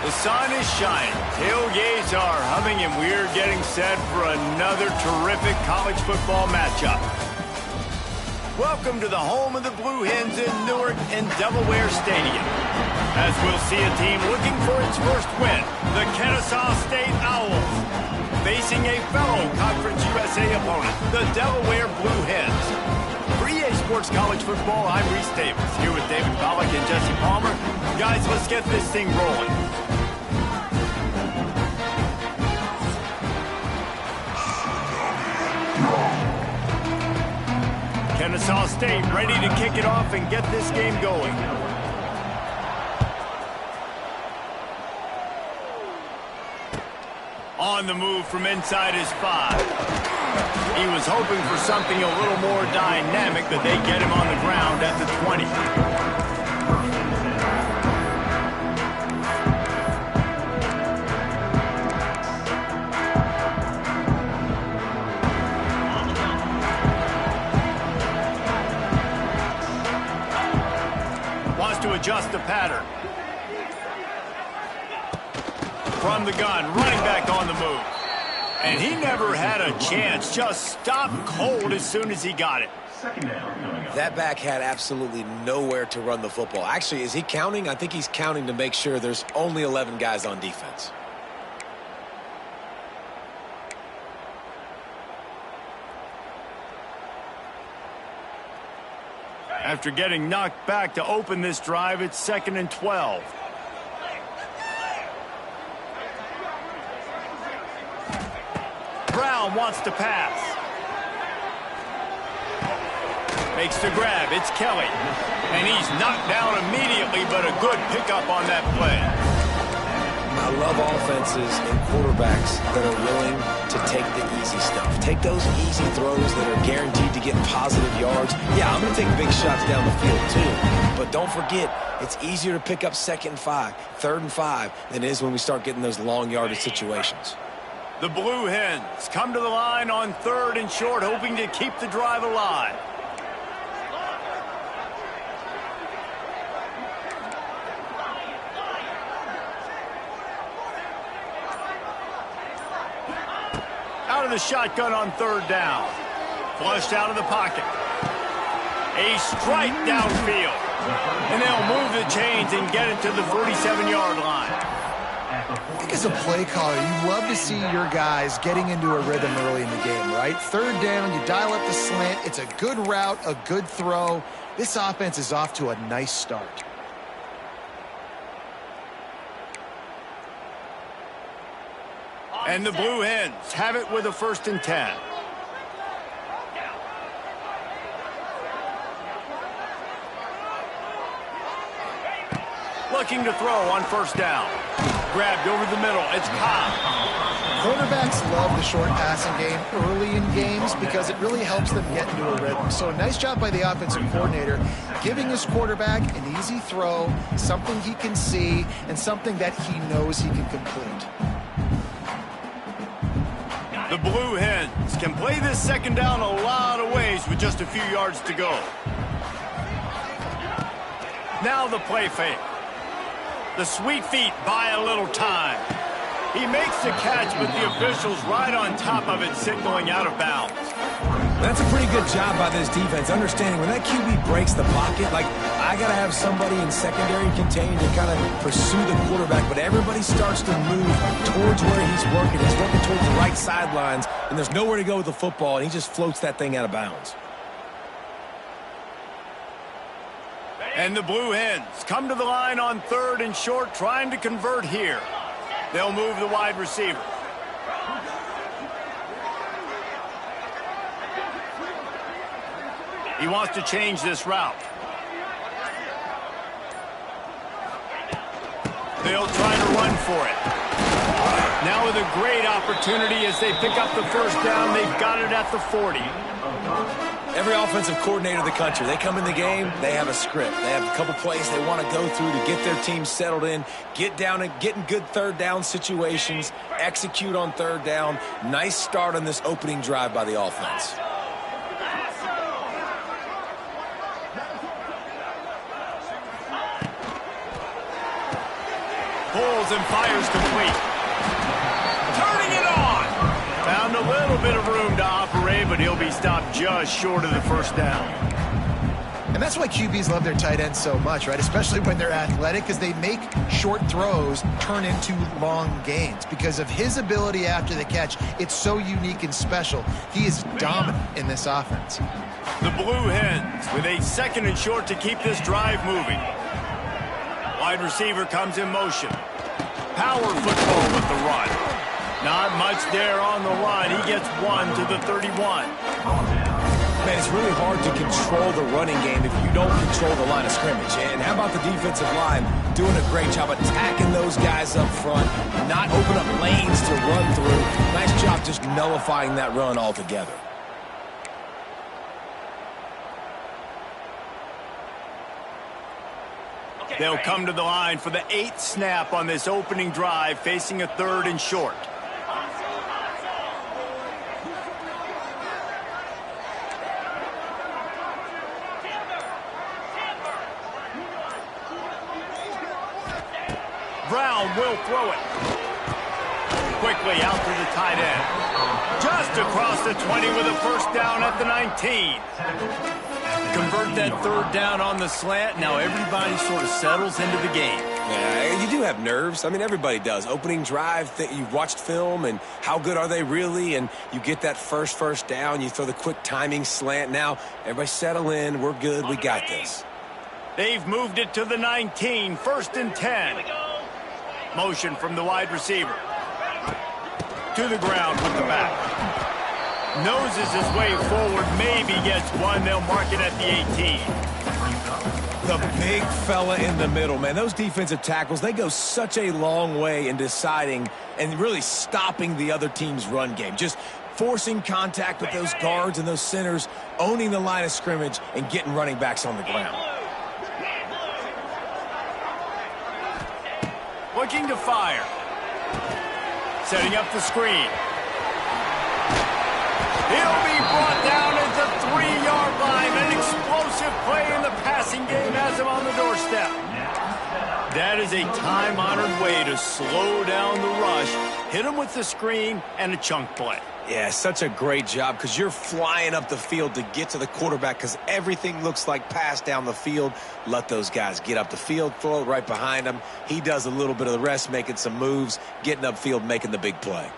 The sun is shining, tailgates are humming, and we're getting set for another terrific college football matchup. Welcome to the home of the Blue Hens in Newark and Delaware Stadium. As we'll see a team looking for its first win, the Kennesaw State Owls, facing a fellow Conference USA opponent, the Delaware Blue Hens. For EA Sports College Football, I'm Reese Davis, here with David Pollack and Jesse Palmer. Guys, let's get this thing rolling. Kennesaw State ready to kick it off and get this game going. On the move from inside his 5. He was hoping for something a little more dynamic, but they get him on the ground at the 20. To adjust the pattern. From the gun, running back on the move. And he never had a chance, just stopped cold as soon as he got it. That back had absolutely nowhere to run the football. Actually, is he counting? I think he's counting to make sure there's only 11 guys on defense. After getting knocked back to open this drive, it's 2nd and 12. Brown wants to pass. Makes the grab. It's Kelly. And he's knocked down immediately, but a good pickup on that play. I love offenses and quarterbacks that are willing to take the easy stuff. Take those easy throws that are guaranteed to get positive yards. Yeah, I'm going to take big shots down the field too. But don't forget, it's easier to pick up 2nd and 5, 3rd and 5 than it is when we start getting those long yardage situations. The Blue Hens come to the line on 3rd and short, hoping to keep the drive alive. Out of the shotgun on 3rd down. Flushed out of the pocket. A strike downfield. And they'll move the chains and get it to the 47-yard line. I think as a play caller, you love to see your guys getting into a rhythm early in the game, right? 3rd down, you dial up the slant. It's a good route, a good throw. This offense is off to a nice start. And the Blue Hens have it with a 1st and 10. Looking to throw on 1st down. Grabbed over the middle. It's Cobb. Quarterbacks love the short passing game early in games because it really helps them get into a rhythm. So nice job by the offensive coordinator giving his quarterback an easy throw, something he can see, and something that he knows he can complete. The Blue Hens can play this 2nd down a lot of ways with just a few yards to go. Now the play fake. The sweet feet buy a little time. He makes the catch, but the official's right on top of it, signaling out of bounds. That's a pretty good job by this defense, understanding when that QB breaks the pocket, like, I got to have somebody in secondary contained to kind of pursue the quarterback, but everybody starts to move towards where he's working. He's working towards the right sidelines, and there's nowhere to go with the football, and he just floats that thing out of bounds. And the Blue Hens come to the line on 3rd and short, trying to convert here. They'll move the wide receiver. He wants to change this route. They'll try to run for it. Now with a great opportunity as they pick up the 1st down. They've got it at the 40. Every offensive coordinator in the country, they come in the game, they have a script. They have a couple plays they want to go through to get their team settled in, get down and get in good 3rd down situations, execute on 3rd down. Nice start on this opening drive by the offense. Pulls and fires complete. Turning it on. Found a little bit of room to operate, but he'll be stopped just short of the first down. And that's why QBs love their tight ends so much, right? Especially when they're athletic, because they make short throws turn into long gains. Because of his ability after the catch, it's so unique and special. He is dominant in this offense. The Blue Hens with a 2nd and short to keep this drive moving. Wide receiver comes in motion. Power football with the run. Not much there on the run. He gets 1 to the 31. Man, it's really hard to control the running game if you don't control the line of scrimmage. And how about the defensive line doing a great job attacking those guys up front, not open up lanes to run through. Nice job just nullifying that run altogether. They'll come to the line for the 8th snap on this opening drive, facing a 3rd and short. Brown will throw it. Quickly out to the tight end. Just across the 20 with a first down at the 19. Convert that 3rd down on the slant. Now everybody sort of settles into the game. Yeah, you do have nerves. I mean, everybody does. Opening drive, you've watched film, and how good are they really? And you get that first down. You throw the quick timing slant. Now, everybody settle in. We're good. We got this. They've moved it to the 19. 1st and 10. Motion from the wide receiver. To the ground with the back. Noses his way forward, maybe gets 1. They'll mark it at the 18. The big fella in the middle, man. Those defensive tackles, they go such a long way in deciding and really stopping the other team's run game. Just forcing contact with those guards and those centers, owning the line of scrimmage, and getting running backs on the ground. Looking to fire. Setting up the screen. He'll be brought down at the 3-yard line. An explosive play in the passing game has him on the doorstep. That is a time-honored way to slow down the rush, hit him with the screen, and a chunk play. Yeah, such a great job because you're flying up the field to get to the quarterback because everything looks like pass down the field. Let those guys get up the field, throw it right behind him. He does a little bit of the rest, making some moves, getting upfield, making the big play.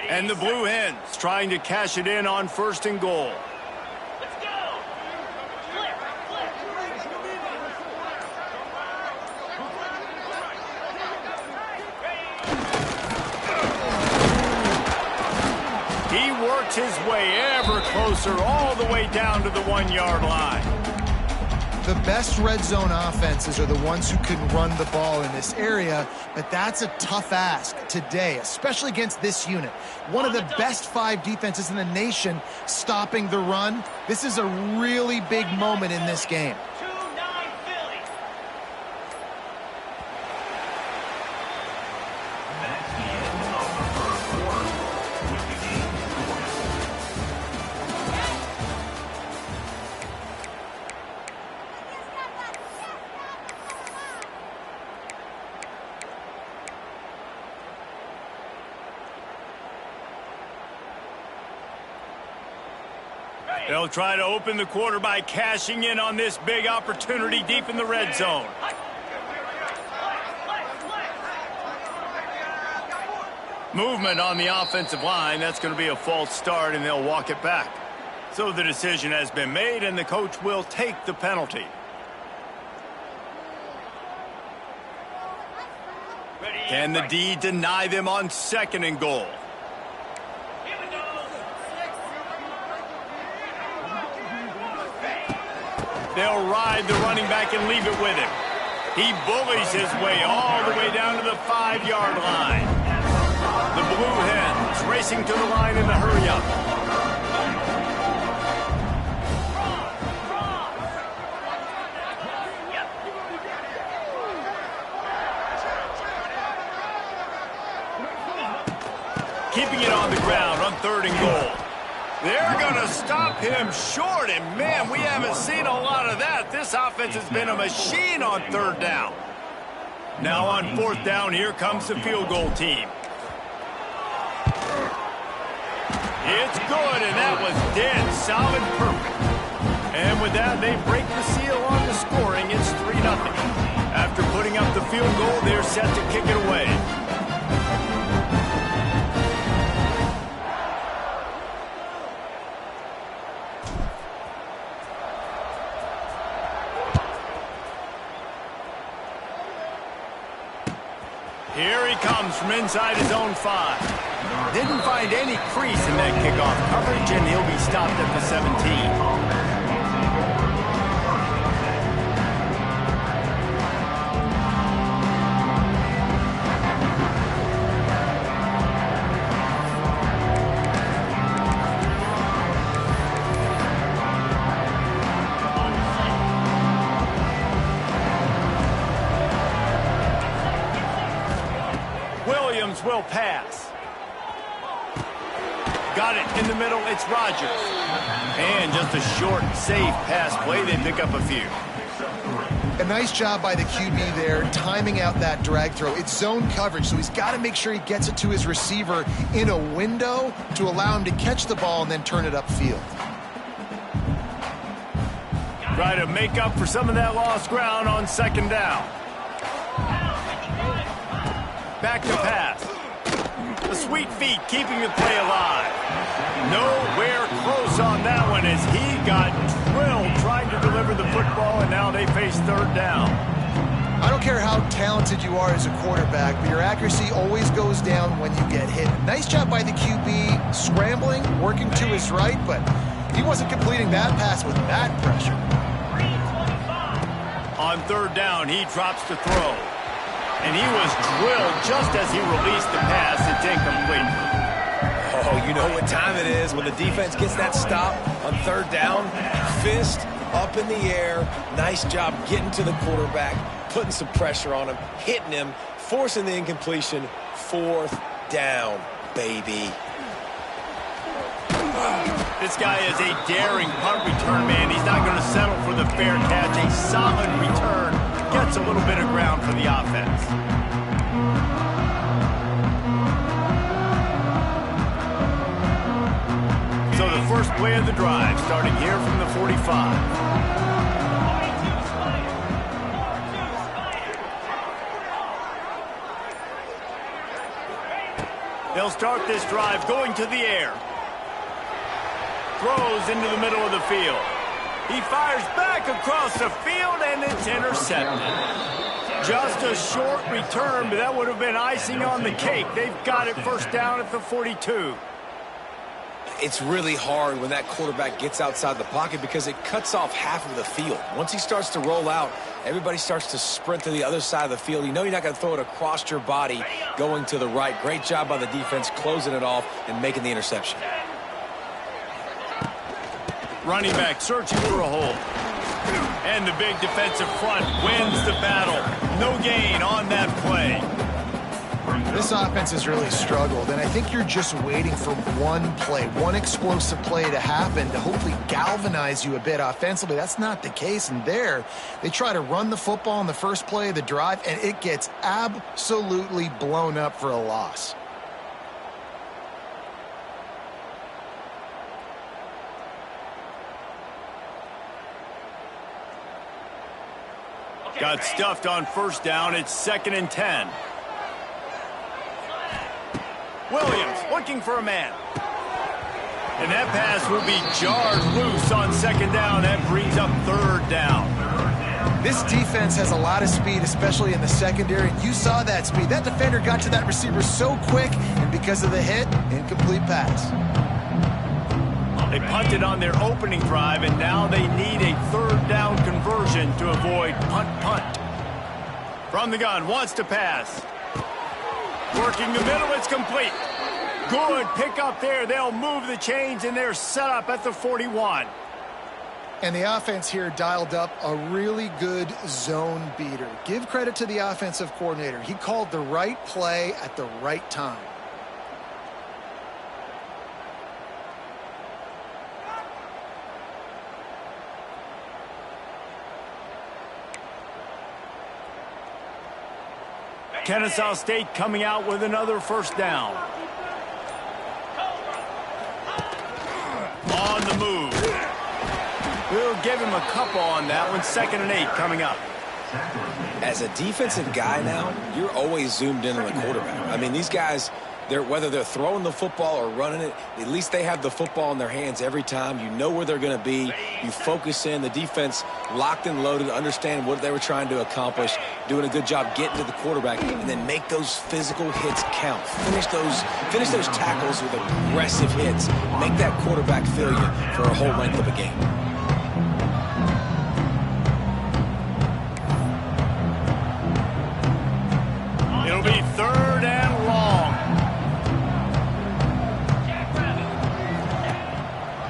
And the Blue Hens trying to cash it in on 1st and goal. Let's go. Flip. He works his way ever closer all the way down to the 1-yard line. The best red zone offenses are the ones who can run the ball in this area, but that's a tough ask today, especially against this unit. One of the best 5 defenses in the nation stopping the run. This is a really big moment in this game. 2-9 Philly. They'll try to open the quarter by cashing in on this big opportunity deep in the red zone. Movement on the offensive line. That's going to be a false start, and they'll walk it back. So the decision has been made, and the coach will take the penalty. Can the D deny them on 2nd and goal? They'll ride the running back and leave it with him. He bullies his way all the way down to the 5-yard line. The Blue Hens racing to the line in the hurry-up. Keeping it on the ground on 3rd and goal. They're going to stop him short, and man, we haven't seen a lot of that. This offense has been a machine on 3rd down. Now on 4th down, here comes the field goal team. It's good, and that was dead solid perfect. And with that, they break the seal on the scoring. It's 3-0. After putting up the field goal, they're set to kick it away. Here he comes from inside his own 5. Didn't find any crease in that kickoff coverage, and he'll be stopped at the 17. Will pass. Got it in the middle. It's Rodgers. And just a short, safe pass play. They pick up a few. A nice job by the QB there, timing out that drag throw. It's zone coverage, so he's got to make sure he gets it to his receiver in a window to allow him to catch the ball and then turn it upfield. Try to make up for some of that lost ground on 2nd down. Back to pass. The sweet feet keeping the play alive. Nowhere close on that one as he got drilled trying to deliver the football, and now they face 3rd down. I don't care how talented you are as a quarterback, but your accuracy always goes down when you get hit. Nice job by the QB scrambling, working to his right, but he wasn't completing that pass with that pressure. On 3rd down, he drops to throw. And he was drilled just as he released the pass. It's incomplete. Oh, you know what time it is when the defense gets that stop on 3rd down. Fist up in the air. Nice job getting to the quarterback, putting some pressure on him, hitting him, forcing the incompletion. 4th down, baby. This guy is a daring punt return man. He's not going to settle for the fair catch. A solid return. Gets a little bit of ground for the offense. So the first play of the drive, starting here from the 45. They'll start this drive going to the air. Throws into the middle of the field. He fires back across the field, and it's intercepted. Just a short return, but that would have been icing on the cake. They've got it 1st down at the 42. It's really hard when that quarterback gets outside the pocket because it cuts off half of the field. Once he starts to roll out, everybody starts to sprint to the other side of the field. You know you're not going to throw it across your body going to the right. Great job by the defense closing it off and making the interception. Running back searching for a hole. And the big defensive front wins the battle. No gain on that play. This offense has really struggled, and I think you're just waiting for one play, one explosive play to happen to hopefully galvanize you a bit offensively. That's not the case, and there they try to run the football in the first play of the drive, and it gets absolutely blown up for a loss. Got stuffed on 1st down. It's 2nd and 10. Williams looking for a man. And that pass will be jarred loose on 2nd down. That brings up 3rd down. This defense has a lot of speed, especially in the secondary. And you saw that speed. That defender got to that receiver so quick, and because of the hit, incomplete pass. They punted on their opening drive, and now they need a 3rd down conversion to avoid punt. From the gun, wants to pass. Working the middle, it's complete. Good pickup there. They'll move the chains, and they're set up at the 41. And the offense here dialed up a really good zone beater. Give credit to the offensive coordinator. He called the right play at the right time. Kennesaw State coming out with another first down. On the move. We'll give him a couple on that one. 2nd and 8 coming up. As a defensive guy now, you're always zoomed in on the quarterback. I mean, these guys, whether they're throwing the football or running it, at least they have the football in their hands every time. You know where they're going to be. You focus in. The defense locked and loaded, understand what they were trying to accomplish, doing a good job getting to the quarterback, and then make those physical hits count. Finish those tackles with aggressive hits. Make that quarterback feel you for a whole length of a game. It'll be 3rd and long.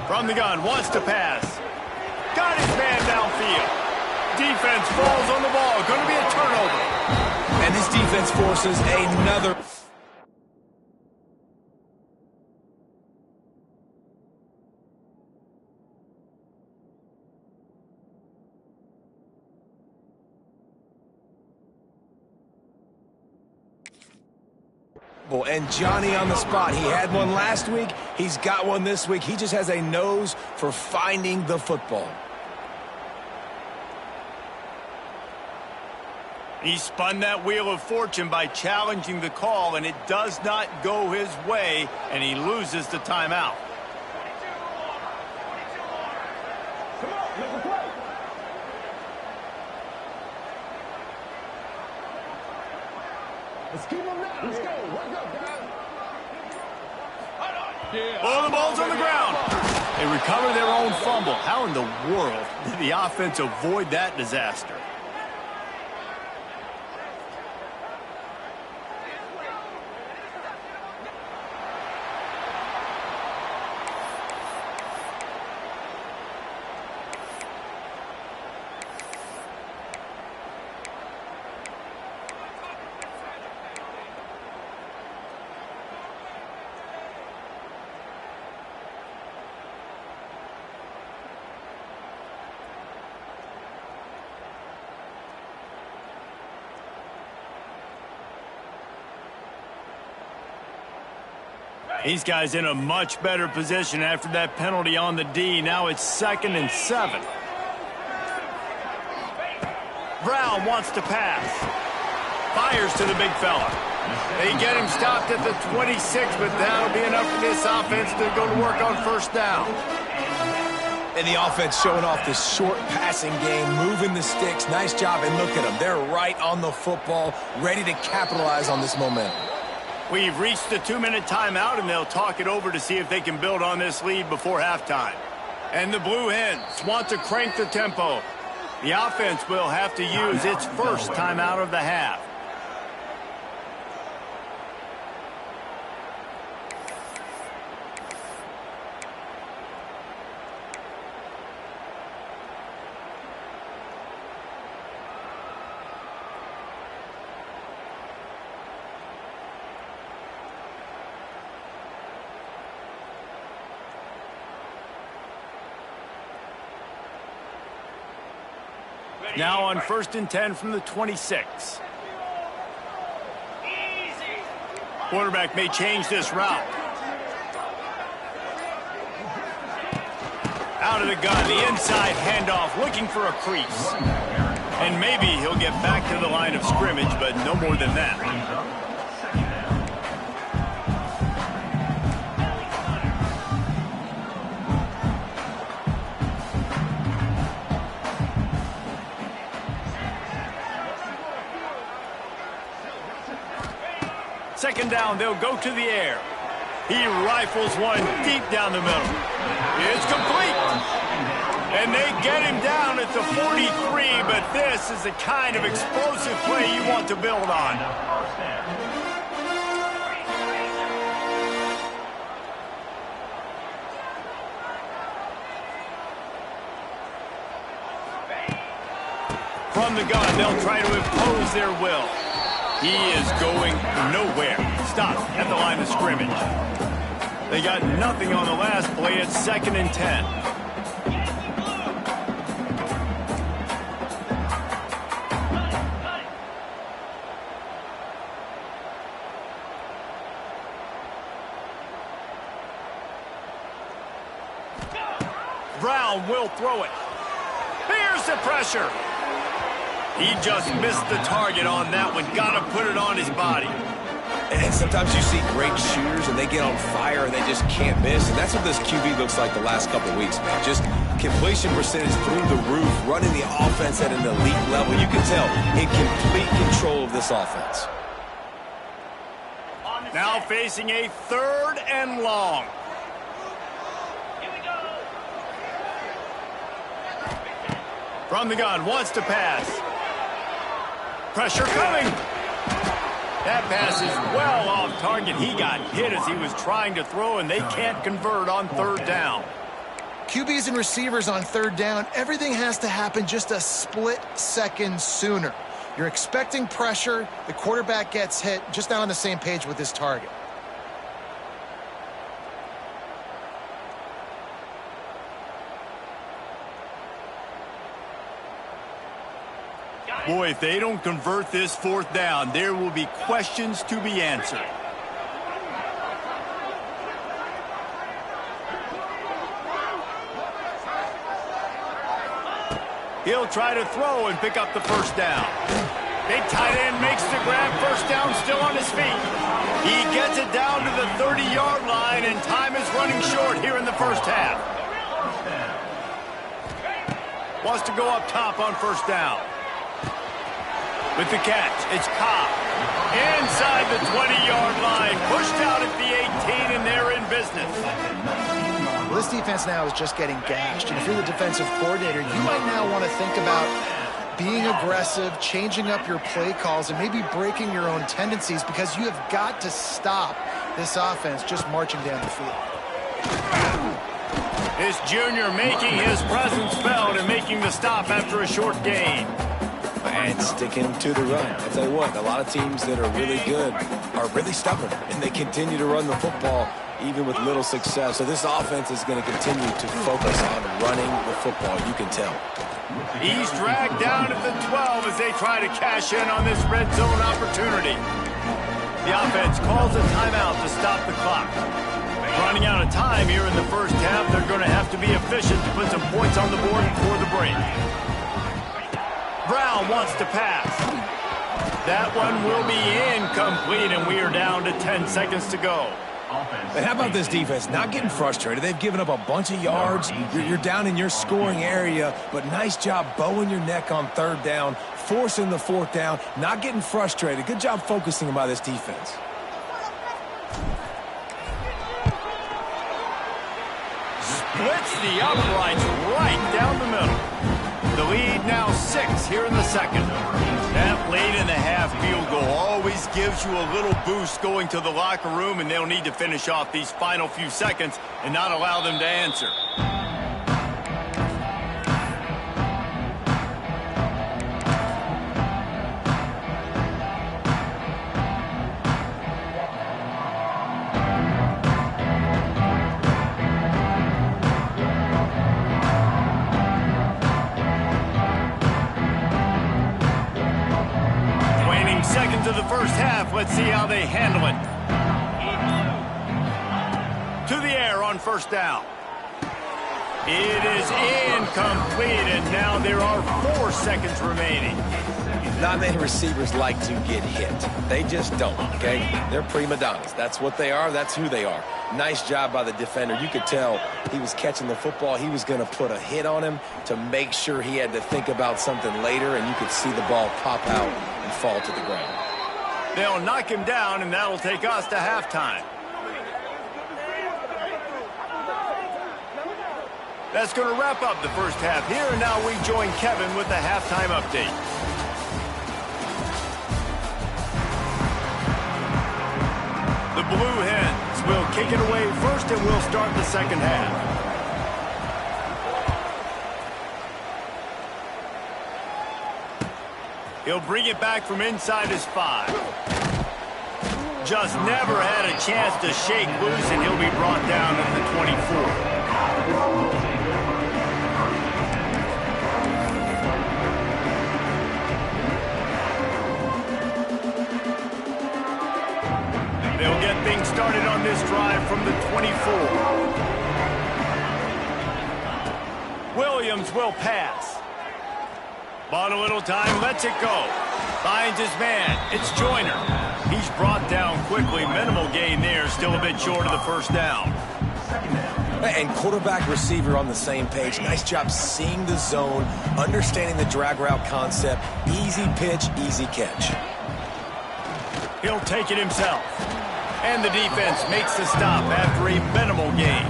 From the gun, wants to pass. Got his man downfield. Defense falls on the ball. Going to be a turnover. And this defense forces another. And Johnny on the spot. He had one last week. He's got one this week. He just has a nose for finding the football. He spun that wheel of fortune by challenging the call, and it does not go his way, and he loses the timeout. Let's keep them now. Let's go. Wake up, guys. Oh, the ball's on the ground. They recover their own fumble. How in the world did the offense avoid that disaster? These guys in a much better position after that penalty on the D. Now it's 2nd and 7. Brown wants to pass. Fires to the big fella. They get him stopped at the 26, but that'll be enough for this offense to go to work on first down. And the offense showing off this short passing game, moving the sticks. Nice job, and look at them. They're right on the football, ready to capitalize on this momentum. We've reached the 2-minute timeout, and they'll talk it over to see if they can build on this lead before halftime. And the Blue Hens want to crank the tempo. The offense will have to use its first timeout of the half. Now on 1st and 10 from the 26. Quarterback may change this route. Out of the gun, the inside handoff, looking for a crease. And maybe he'll get back to the line of scrimmage, but no more than that. Second down, they'll go to the air. He rifles one deep down the middle. It's complete. And they get him down at the 43, but this is the kind of explosive play you want to build on. From the gun, they'll try to impose their will. He is going nowhere. Stop at the line of scrimmage. They got nothing on the last play. It's 2nd and 10. Brown will throw it. Here's the pressure. He just missed the target on that one. Got to put it on his body. And sometimes you see great shooters and they get on fire and they just can't miss. And that's what this QB looks like the last couple weeks, man. Just completion percentage through the roof, running the offense at an elite level. You can tell in complete control of this offense. Now facing a 3rd and long. Here we go. From the gun, wants to pass. Pressure coming. That pass is well off target. He got hit as he was trying to throw, and they can't convert on 3rd down. QBs and receivers on 3rd down, everything has to happen just a split second sooner. You're expecting pressure, the quarterback gets hit, just not on the same page with his target. Boy, if they don't convert this 4th down, there will be questions to be answered. He'll try to throw and pick up the 1st down. Big tight end makes the grab. 1st down, still on his feet. He gets it down to the 30-yard line, and time is running short here in the 1st half. Wants to go up top on 1st down. With the catch, it's Cobb. Inside the 20-yard line, pushed out at the 18, and they're in business. Well, this defense now is just getting gashed. And if you're the defensive coordinator, you might now want to think about being aggressive, changing up your play calls, and maybe breaking your own tendencies, because you have got to stop this offense just marching down the field. This junior making his presence felt and making the stop after a short gain. And sticking to the run. I'll tell you what, a lot of teams that are really good are really stubborn, and they continue to run the football even with little success. So this offense is going to continue to focus on running the football, you can tell. He's dragged down at the 12 as they try to cash in on this red zone opportunity. The offense calls a timeout to stop the clock. Running out of time here in the 1st half, they're going to have to be efficient to put some points on the board before the break. Brown wants to pass. That one will be incomplete, and we are down to 10 seconds to go. And how about this defense? Not getting frustrated. They've given up a bunch of yards. You're down in your scoring area, but nice job bowing your neck on 3rd down, forcing the 4th down, not getting frustrated. Good job focusing by this defense. Splits the uprights right down the middle. The lead now 6 here in the 2nd. That late in the half field goal always gives you a little boost going to the locker room, and they'll need to finish off these final few seconds and not allow them to answer. Seconds of the 1st half. Let's see how they handle it. To the air on 1st down. It is incomplete, and now there are 4 seconds remaining. Not many receivers like to get hit. They just don't, okay? They're prima donnas. That's what they are. That's who they are. Nice job by the defender. You could tell he was catching the football. He was going to put a hit on him to make sure he had to think about something later, and you could see the ball pop out and fall to the ground. They'll knock him down, and that'll take us to halftime. That's going to wrap up the 1st half here, and now we join Kevin with the halftime update. The Blue Hens will kick it away first, and we'll start the 2nd half. He'll bring it back from inside his 5. Just never had a chance to shake loose, and he'll be brought down at the 24. They'll get things started on this drive from the 24. Williams will pass. Bought a little time, lets it go. Finds his man. It's Joyner. He's brought down quickly. Minimal gain there. Still a bit short of the first down. And quarterback, receiver on the same page. Nice job seeing the zone, understanding the drag route concept. Easy pitch, easy catch. He'll take it himself. And the defense makes the stop after a minimal gain.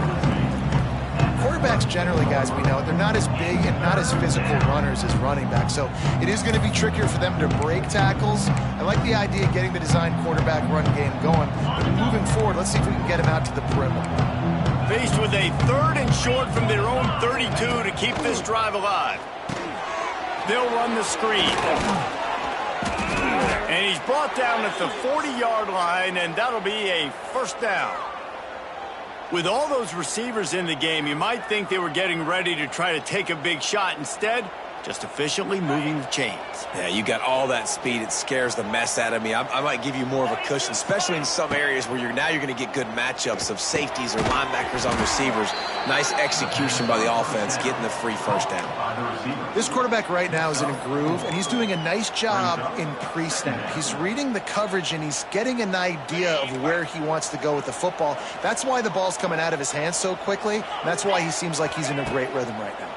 Quarterbacks generally, guys, we know, they're not as big and not as physical runners as running backs, so it is going to be trickier for them to break tackles. I like the idea of getting the design quarterback run game going, but moving forward, let's see if we can get him out to the perimeter. Faced with a 3rd and short from their own 32 to keep this drive alive. They'll run the screen. And he's brought down at the 40-yard line, and that'll be a first down. With all those receivers in the game, you might think they were getting ready to try to take a big shot. Instead, just efficiently moving the chains. Yeah, you got all that speed. It scares the mess out of me. I might give you more of a cushion, especially in some areas where you're going to get good matchups of safeties or linebackers on receivers. Nice execution by the offense, getting the free first down. This quarterback right now is in a groove, and he's doing a nice job in pre-snap. He's reading the coverage, and he's getting an idea of where he wants to go with the football. That's why the ball's coming out of his hands so quickly, and that's why he seems like he's in a great rhythm right now.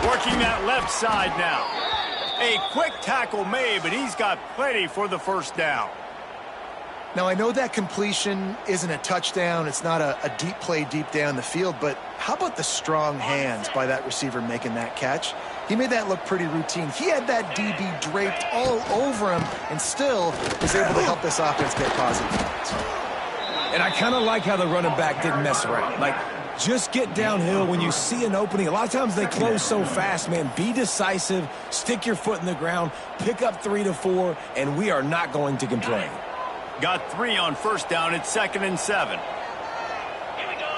Working that left side now. A quick tackle made, but he's got plenty for the first down. Now, I know that completion isn't a touchdown. It's not a deep play deep down the field, but how about the strong hands by that receiver making that catch? He made that look pretty routine. He had that DB draped all over him and still was able to help this offense get positive points. And I kind of like how the running back didn't mess around. Like, just get downhill when you see an opening. A lot of times they close so fast, man. Be decisive, stick your foot in the ground, pick up 3 to 4, and we are not going to complain. Got 3 on first down. It's 2nd and 7. Here we go.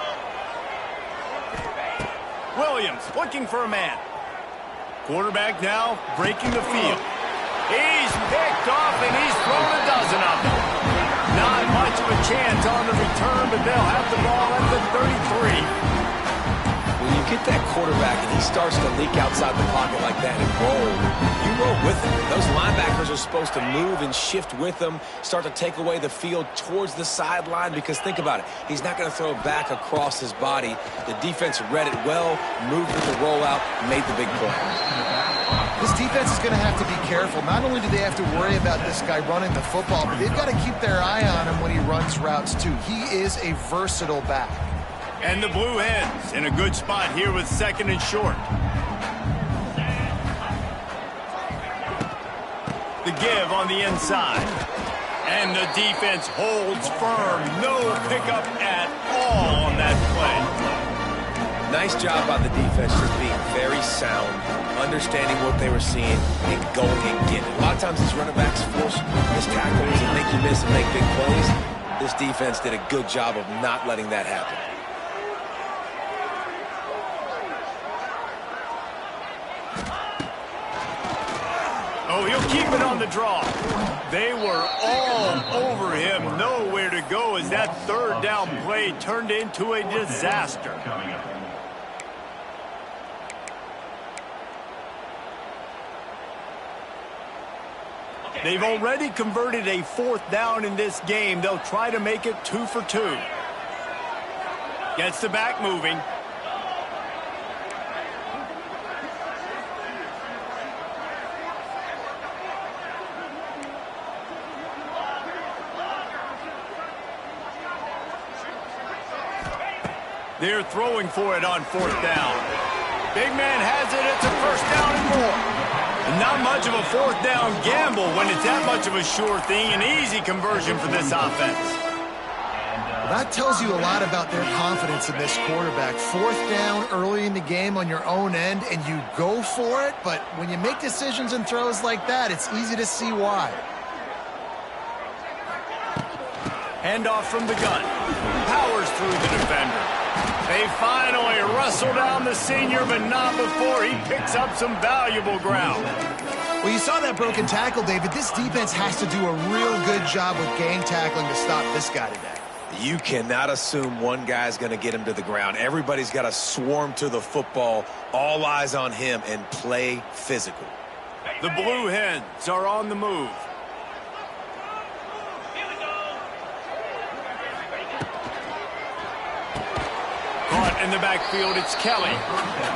Williams looking for a man. Quarterback now breaking the field. He's picked off, and he's thrown a dozen of them. Not much of a chance on the return, but they'll have the ball at the 33. When you get that quarterback and he starts to leak outside the pocket like that and roll, you roll with him. Those linebackers are supposed to move and shift with him, start to take away the field towards the sideline, because think about it. He's not going to throw it back across his body. The defense read it well, moved with the rollout, made the big play. This defense is going to have to be careful. Not only do they have to worry about this guy running the football, but they've got to keep their eye on him when he runs routes too. He is a versatile back. And the Blue Hens in a good spot here with 2nd and short. The give on the inside. And the defense holds firm. No pickup at all on that play. Nice job by the defense, just being very sound, understanding what they were seeing, and going and getting it. A lot of times these running backs force missed tackles and make you miss and make big plays. This defense did a good job of not letting that happen. Oh, he'll keep it on the draw. They were all over him. Nowhere to go as that 3rd down play turned into a disaster. They've already converted a 4th down in this game. They'll try to make it 2 for 2. Gets the back moving. They're throwing for it on 4th down. Big man has it. It's a first down and more. And not much of a 4th down gamble when it's that much of a sure thing. An easy conversion for this offense. Well, that tells you a lot about their confidence in this quarterback. 4th down early in the game on your own end, and you go for it. But when you make decisions and throws like that, it's easy to see why. Handoff from the gun. Powers through the defender. They finally wrestle down the senior, but not before he picks up some valuable ground. Well, you saw that broken tackle, David. This defense has to do a real good job with gang tackling to stop this guy today. You cannot assume one guy's going to get him to the ground. Everybody's got to swarm to the football, all eyes on him, and play physical. The Blue Hens are on the move. Caught in the backfield, it's Kelly.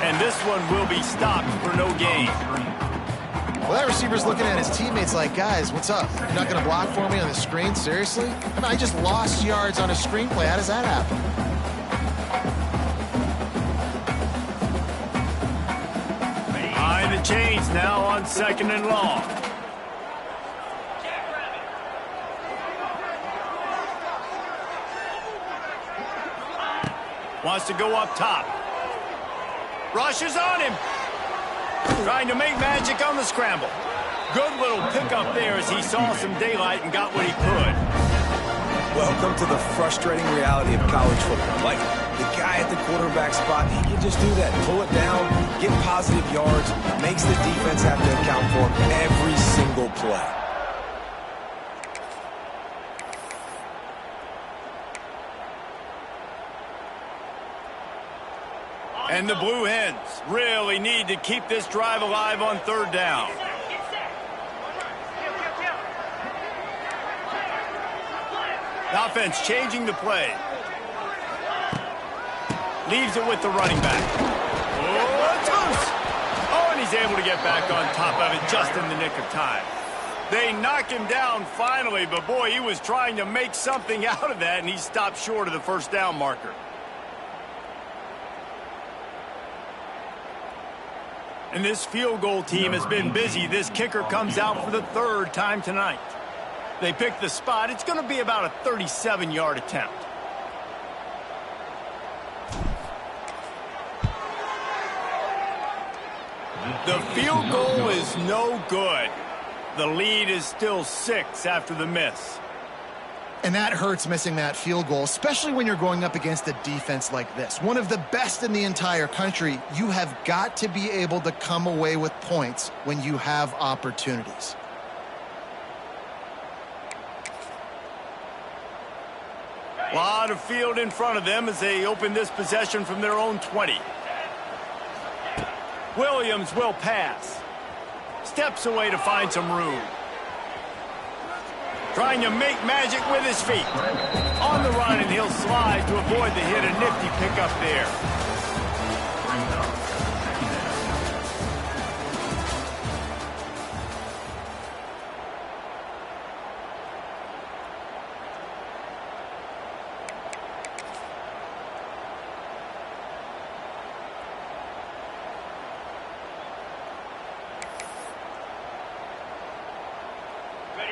And this one will be stopped for no gain. Well, that receiver's looking at his teammates like, guys, what's up? You're not going to block for me on the screen? Seriously? I mean, I just lost yards on a screenplay. How does that happen? Behind the chains now on 2nd and long. Wants to go up top. Rushes on him. Trying to make magic on the scramble. Good little pickup there as he saw some daylight and got what he could. Welcome to the frustrating reality of college football. Like, the guy at the quarterback spot, he can just do that. Pull it down, get positive yards, makes the defense have to account for every single play. And the Blue Hens really need to keep this drive alive on 3rd down. The offense changing the play. Leaves it with the running back. Oh, it's loose. Oh, and he's able to get back on top of it just in the nick of time. They knock him down finally, but boy, he was trying to make something out of that, and he stopped short of the 1st down marker. And this field goal team has been busy. This kicker comes out for the 3rd time tonight. They pick the spot. It's going to be about a 37-yard attempt. The field goal is no good. The lead is still 6 after the miss. And that hurts, missing that field goal, especially when you're going up against a defense like this. One of the best in the entire country. You have got to be able to come away with points when you have opportunities. A lot of field in front of them as they open this possession from their own 20. Williams will pass. Steps away to find some room. Trying to make magic with his feet. On the run, and he'll slide to avoid the hit. A nifty pickup there.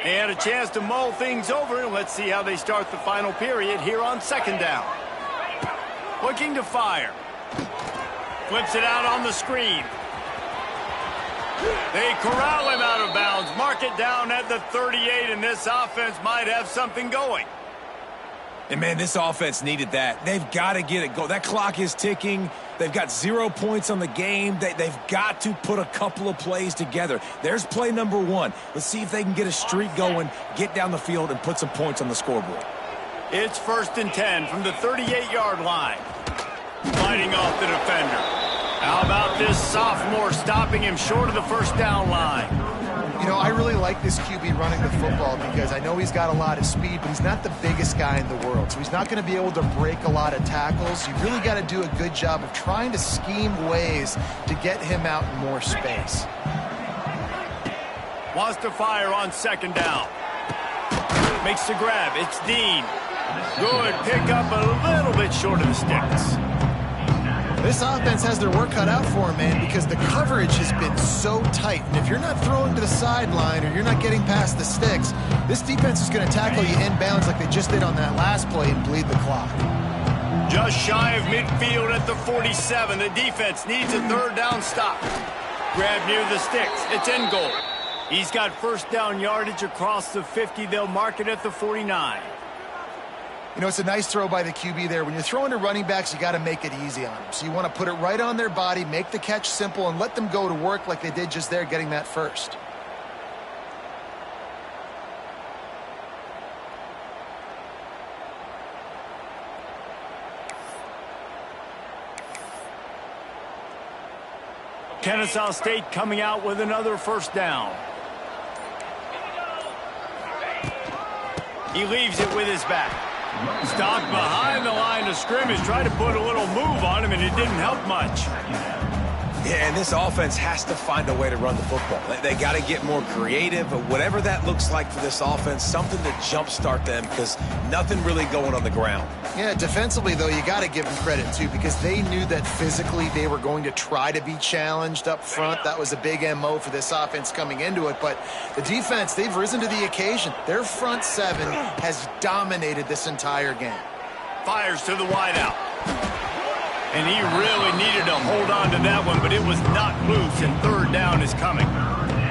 And a chance to mull things over. Let's see how they start the final period here on 2nd down. Looking to fire. Flips it out on the screen. They corral him out of bounds. Mark it down at the 38, and this offense might have something going. And, man, this offense needed that. They've got to get it going. That clock is ticking. They've got 0 points on the game. They've got to put a couple of plays together. There's play number 1. Let's see if they can get a streak going, get down the field, and put some points on the scoreboard. It's 1st and 10 from the 38-yard line. Fighting off the defender. How about this sophomore stopping him short of the 1st down line? You know, I really like this QB running the football because I know he's got a lot of speed, but he's not the biggest guy in the world. So he's not going to be able to break a lot of tackles. You really got to do a good job of trying to scheme ways to get him out in more space. Wants to fire on 2nd down. Makes the grab. It's Dean. Good pickup, a little bit short of the sticks. This offense has their work cut out for him, man, because the coverage has been so tight. And if you're not throwing to the sideline or you're not getting past the sticks, this defense is going to tackle you inbounds like they just did on that last play and bleed the clock. Just shy of midfield at the 47. The defense needs a 3rd down stop. Grab near the sticks. It's in goal. He's got 1st down yardage across the 50. They'll mark it at the 49. You know, it's a nice throw by the QB there. When you're throwing to running backs, you got to make it easy on them. So you want to put it right on their body, make the catch simple, and let them go to work like they did just there, getting that first. Kennesaw State coming out with another first down. He leaves it with his back. Stopped behind the line of scrimmage, tried to put a little move on him, and it didn't help much. Yeah, and this offense has to find a way to run the football. They got to get more creative, but whatever that looks like for this offense, something to jumpstart them because nothing really going on the ground. Yeah, defensively, though, you got to give them credit, too, because they knew that physically they were going to try to be challenged up front. That was a big MO for this offense coming into it. But the defense, they've risen to the occasion. Their front seven has dominated this entire game. Fires to the wideout. And he really needed to hold on to that one, but it was knocked loose, and third down is coming.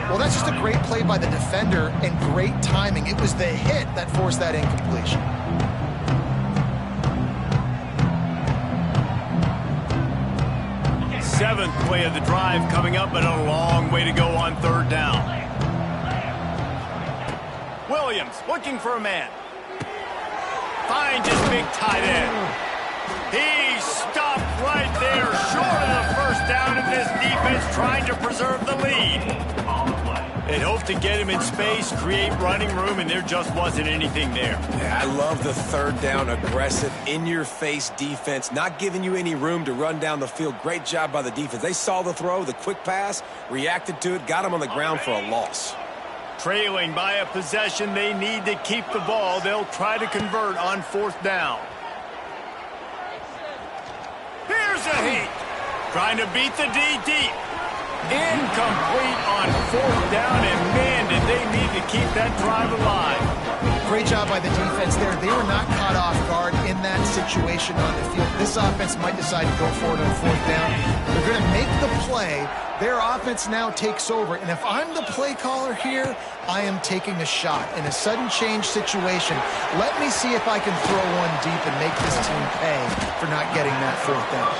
Well, that's just a great play by the defender and great timing. It was the hit that forced that incompletion. Seventh play of the drive coming up, and a long way to go on third down. Williams looking for a man. Finds his big tight end. He stopped right there, short of the first down, and this defense trying to preserve the lead. It hoped to get him in space, create running room, and there just wasn't anything there. Yeah, I love the third down, aggressive, in-your-face defense, not giving you any room to run down the field. Great job by the defense. They saw the throw, the quick pass, reacted to it, got him on the ground for a loss. Trailing by a possession, they need to keep the ball. They'll try to convert on fourth down. Here's a heat. Trying to beat the D deep. Incomplete on fourth down, and man, did they need to keep that drive alive. Great job by the defense there. They were not caught off guard in that situation on the field. This offense might decide to go for it on fourth down. They're going to make the play. Their offense now takes over, and if I'm the play caller here, I am taking a shot. In a sudden change situation, let me see if I can throw one deep and make this team pay for not getting that fourth down.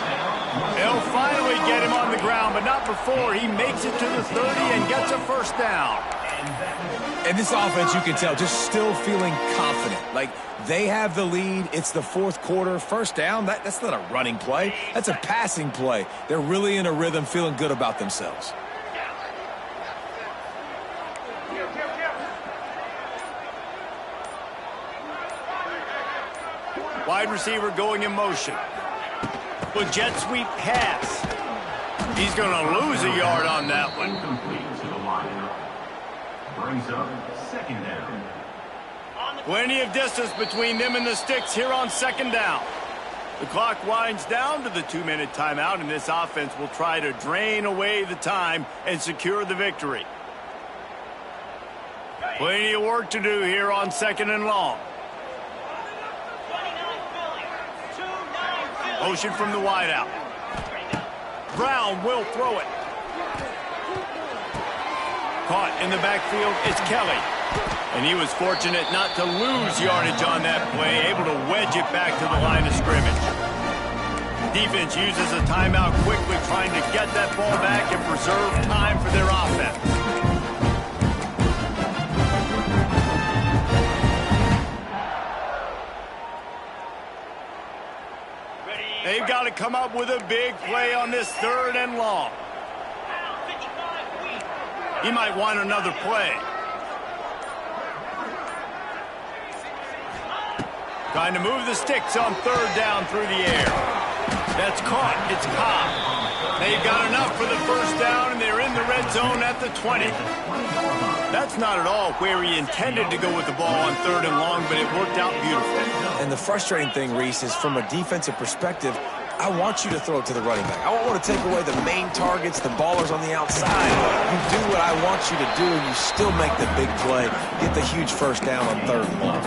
They'll finally get him on the ground, but not before he makes it to the 30 and gets a first down. And this offense, you can tell, just still feeling confident. Like, they have the lead. It's the fourth quarter. First down, that's not a running play. That's a passing play. They're really in a rhythm, feeling good about themselves. Wide receiver going in motion. With jet sweep pass. He's going to lose a yard on that one. Brings up second down. Plenty of distance between them and the sticks here on second down. The clock winds down to the 2-minute timeout, and this offense will try to drain away the time and secure the victory. Plenty of work to do here on second and long. Motion from the wideout. Brown will throw it. Caught in the backfield, it's Kelly. And he was fortunate not to lose yardage on that play, able to wedge it back to the line of scrimmage. Defense uses a timeout quickly, trying to get that ball back and preserve time for their offense. They've got to come up with a big play on this third and long. He might want another play. Trying to move the sticks on third down through the air. That's caught. It's Cobb. They've got enough for the first down, and they're in the red zone at the 20. That's not at all where he intended to go with the ball on third and long, but it worked out beautifully. And the frustrating thing, Reese, is from a defensive perspective, I want you to throw it to the running back. I want to take away the main targets, the ballers on the outside. You do what I want you to do, and you still make the big play, get the huge first down on third and long.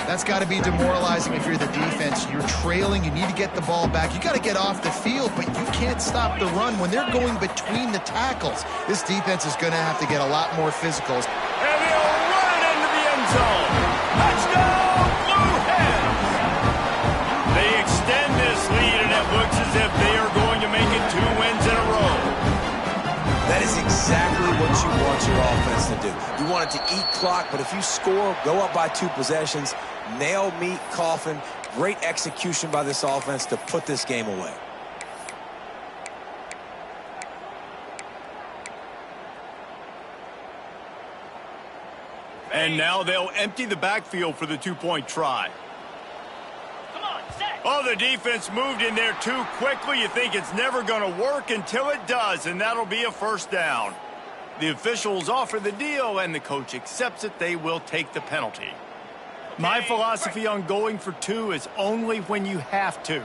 That's got to be demoralizing if you're the defense. You're trailing. You need to get the ball back. You got to get off the field, but you can't stop the run when they're going between the tackles. This defense is going to have to get a lot more physicals. And he'll run it into the end zone. Touchdown, Blue Hens! They extend this lead, and it looks as if they are going to make it 2 wins in a row. That is exactly what you want your offense to do. You want it to eat clock, but if you score, go up by 2 possessions, nail, meat, coffin, great execution by this offense to put this game away. And now they'll empty the backfield for the two-point try. Come on, set. Oh, the defense moved in there too quickly. You think it's never going to work until it does, and that'll be a first down. The officials offer the deal, and the coach accepts it. They will take the penalty. My philosophy on going for two is only when you have to.